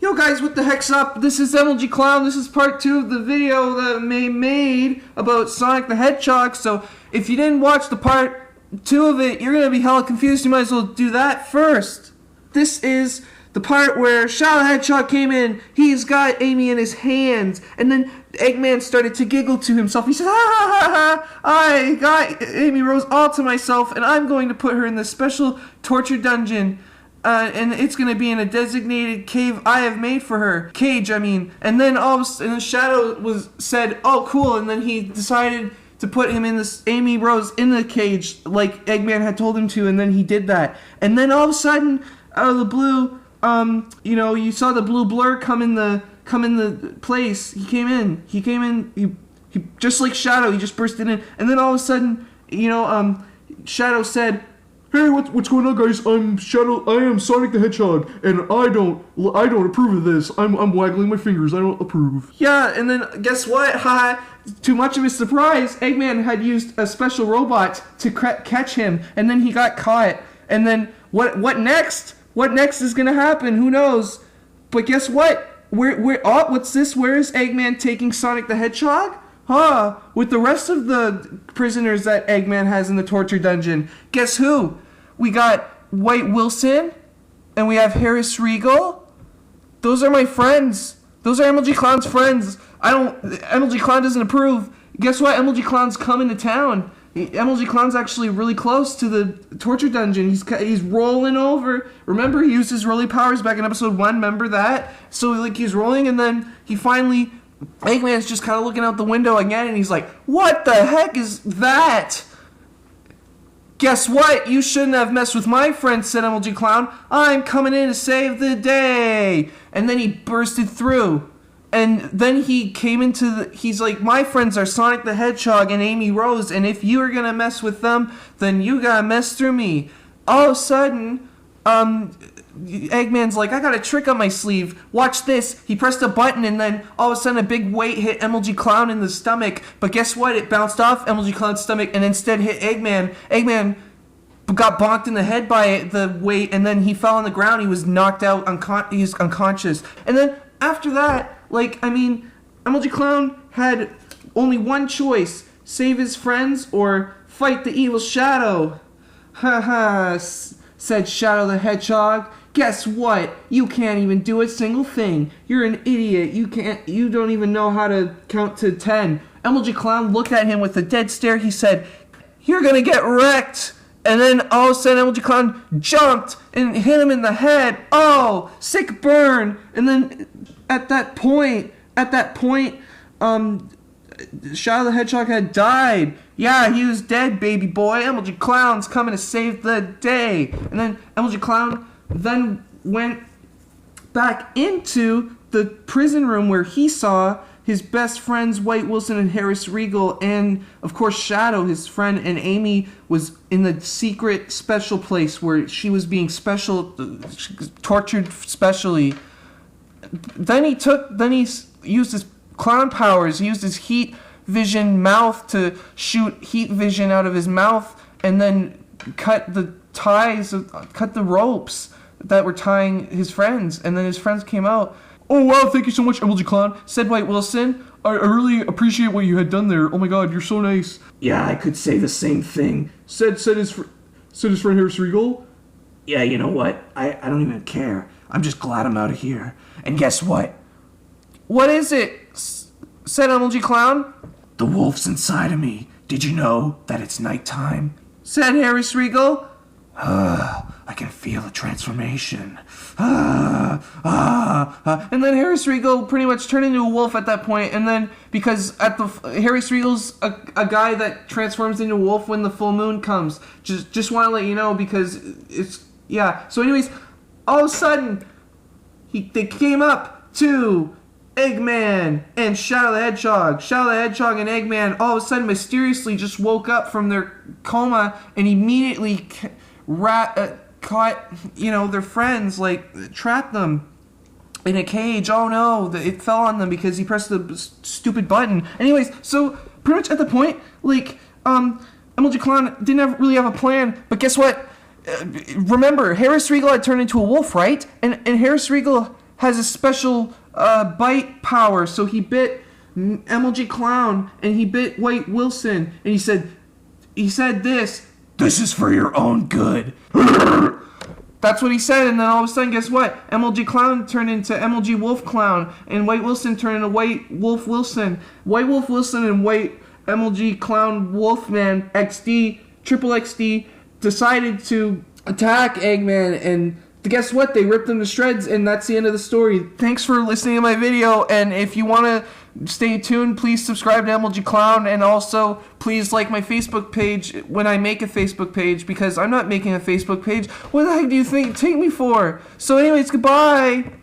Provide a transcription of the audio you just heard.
Yo guys, what the heck's up? This is MLG Clown. This is part 2 of the video that I made about Sonic the Hedgehog. So if you didn't watch the part 2 of it, you're going to be hella confused. You might as well do that first. This is the part where Shadow the Hedgehog came in. He's got Amy in his hands. And then Eggman started to giggle to himself. He said, ha ha ha ha, I got Amy Rose all to myself, and I'm going to put her in this special torture dungeon. And it's going to be in a designated cave I have made for her. Cage, I mean. And then Shadow said, oh, cool. And then he decided to put him in this Amy Rose in the cage like Eggman had told him to. And then he did that. And then all of a sudden, out of the blue, you saw the blue blur come in the place. He came in. He just like Shadow, he just bursted in. And then all of a sudden, Shadow said, hey, what's going on, guys? I'm Shadow. I am Sonic the Hedgehog, and I don't approve of this. I'm waggling my fingers. I don't approve. Yeah, and then guess what? To much of his surprise, Eggman had used a special robot to catch him, and then he got caught. And then what next? What next is gonna happen? Who knows? But guess what? What's this? Where is Eggman taking Sonic the Hedgehog? With the rest of the prisoners that Eggman has in the torture dungeon. Guess who? We got White Wilson, and we have Harris Regal. Those are my friends. Those are MLG Clown's friends. MLG Clown doesn't approve. Guess what? MLG Clown's coming to town. MLG Clown's actually really close to the torture dungeon. He's rolling over. Remember, he used his rolly powers back in episode 1. Remember that? So he's rolling, and then he finally... Eggman's just kind of looking out the window again, and he's like, what the heck is that? Guess what? You shouldn't have messed with my friend, said MLG Clown. I'm coming in to save the day. And then he bursted through. And then he came he's like, my friends are Sonic the Hedgehog and Amy Rose, and if you are going to mess with them, then you got to mess through me. All of a sudden, Eggman's like, I got a trick on my sleeve. Watch this. He pressed a button, and then all of a sudden a big weight hit MLG Clown in the stomach. But guess what? It bounced off MLG Clown's stomach and instead hit Eggman. Eggman got bonked in the head by the weight, and then he fell on the ground. He was knocked out. He was unconscious. And then after that, MLG Clown had only one choice: save his friends or fight the evil Shadow. Ha, said Shadow the Hedgehog. Guess what? You can't even do a single thing. You're an idiot. You don't even know how to count to 10. MLG Clown looked at him with a dead stare. He said, you're gonna get wrecked. And then all of a sudden MLG Clown jumped and hit him in the head. Oh, sick burn. And then at that point, Shadow the Hedgehog had died. Yeah, he was dead, baby boy. MLG Clown's coming to save the day. And then MLG Clown then went back into the prison room where he saw his best friends, White Wilson and Harris Regal, and, of course, Shadow, his friend, and Amy was in the secret special place where she was being tortured specially. Then he used his clown powers. He used his heat vision mouth to shoot heat vision out of his mouth, and then cut the ropes that were tying his friends, and then his friends came out. Oh wow, thank you so much, MLG Clown, said White Wilson. I really appreciate what you had done there. Oh my god, you're so nice. Yeah, I could say the same thing, said his friend Harris Regal. Yeah, you know what? I don't even care. I'm just glad I'm out of here. And guess what? What is it? Said MLG Clown. The wolf's inside of me. Did you know that it's nighttime? Said Harris Regal. I can feel the transformation. And then Harris Regal pretty much turned into a wolf at that point. And then because Harris Regal's a guy that transforms into a wolf when the full moon comes. Just want to let you know because So anyways, all of a sudden they came up to Eggman and Shadow the Hedgehog. Shadow the Hedgehog and Eggman all of a sudden mysteriously just woke up from their coma and immediately caught, their friends, trapped them in a cage. Oh no, it fell on them because he pressed the stupid button. Anyways, so pretty much at the point, MLG Clown didn't really have a plan, but guess what? Remember, Harris Regal had turned into a wolf, right? And Harris Regal has a special bite power. So he bit MLG Clown and he bit White Wilson, and he said this is for your own good. That's what he said, and then all of a sudden, guess what? MLG Clown turned into MLG Wolf Clown, and White Wilson turned into White Wolf Wilson. White Wolf Wilson and White MLG Clown Wolfman XD, Triple XD, decided to attack Eggman, and guess what? They ripped him to shreds, and that's the end of the story. Thanks for listening to my video, and if you want to stay tuned, please subscribe to MLG Clown, and also please like my Facebook page when I make a Facebook page, because I'm not making a Facebook page. What the heck do you think take me for? So anyways, goodbye!